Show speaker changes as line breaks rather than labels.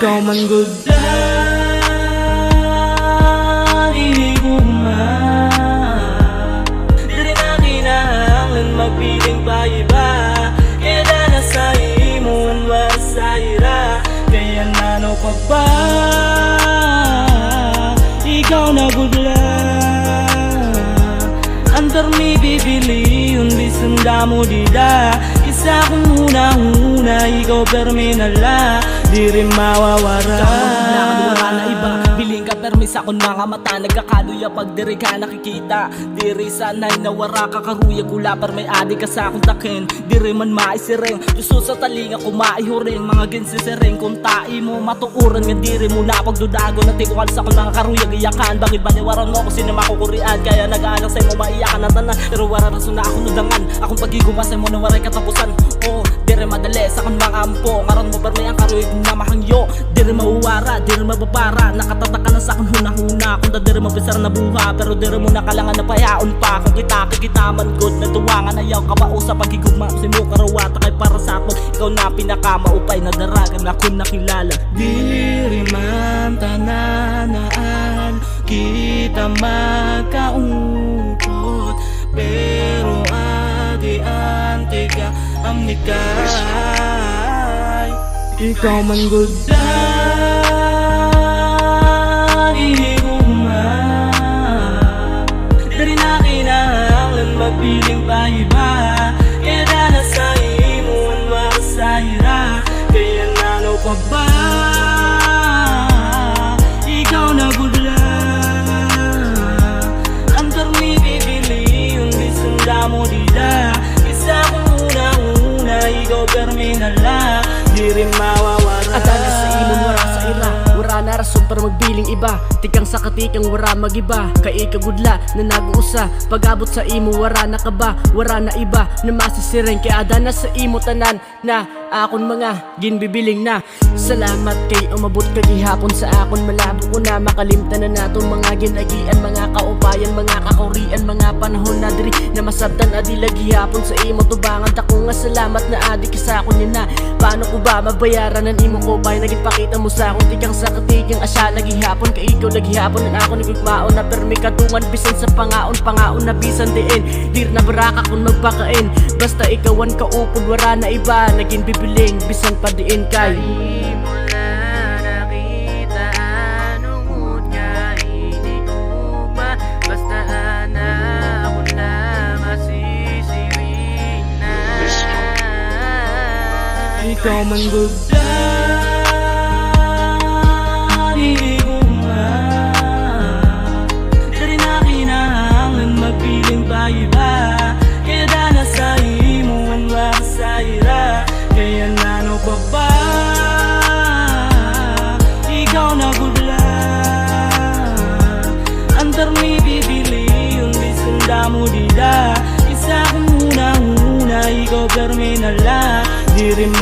Ikaw man good hindi ko di rin na kinahanglan magpiling pa iba. Kaya na sa imo sa ira. Kaya nano pa ba ikaw na good antar mi bibili yung bisanda mo dida. Isa kong una-una ikaw perminala. Di rin mawawara.
Wala na iba, biling ka permis akong mga mata. Nagkakaluya pag diri ka nakikita. Diri sanay nawara ka karuya gula. Par may adik ka sa akong takin. Diri man maisireng Gusto sa talinga ko maihuring. Mga ginsisireng kung tai mo matuuran. Nga diri mo na pagdudago. Natikukan sa akong mga karuya giyakan. Bakit baniwaran mo kung sino makukurian. Kaya nag-aalang sa'yo mo maiyakan na tanan. Pero wala rason na akong nudangan. Akong pagigumasay mo na waray katapusan. Oo, diri madali sa akong mga ampo. Ngaron mo bar may ang karuya na mahangyo. Diri mauwara, diri mababara. Nakatataka na sa akong huna-huna. Kung da diri mabisar na buha. Pero diri mo nakalangan na payaon pa. Kung kita man good na tuwangan. Ayaw ka ba sa pagigugma. Si mo karawata kay para sa akin. Ikaw na pinakamaupay na daragan na kung nakilala.
Diri man tananaan kita magkaungkot. Pero adi-anti ka amikay. Ikaw man good hindi ko di rin na kinahanglan magpiling pa iba. Kaya na sa imo sa ira. Kaya nano pa ba ikaw na good antar mi bibili yung bisanda mo dida. Isa kong una-una ikaw perminala. Di rin mawawara.
Adana sa imong wara sa ira. Wara na rason para magbiling iba. Tikang sa katikang wara magiba. Kay ikagudla na nag-uusa. Pag-abot sa imo wara na kaba. Wara na iba na masisireng. Kaya adana sa imo tanan na akon mga ginbibiling na. Salamat kay umabot ka gihapon sa akon. Malabo ko na makalimtan na naton mga ginagian. Mga kaupayan, mga kakurian. Mga panahon na diri na masabtan adila gihapon sa imo tubangan. Ako nga salamat na adik sa akon yun na. Paano ko ba mabayaran ng imo ko ba'y nagipakita mo sa akon. Tikang sa katikang asya nagihapon. Kay ikaw nagihapon na ako nagigmaon. Na permi katungan bisan sa pangaon. Pangaon na bisan diin. Dir na baraka kung magpakain. Basta ikawan ka upod wara na iba. Naging bibiling bisan pa diin kay
ikaw man good hindi ko di rin na kinahanglan magpiling pa iba. Kaya na sa imo sa ira. Kaya nano pa ba ikaw na good antar mi bibili yung bisanda mo dida. Isa kong una-una ikaw perminala. Di rin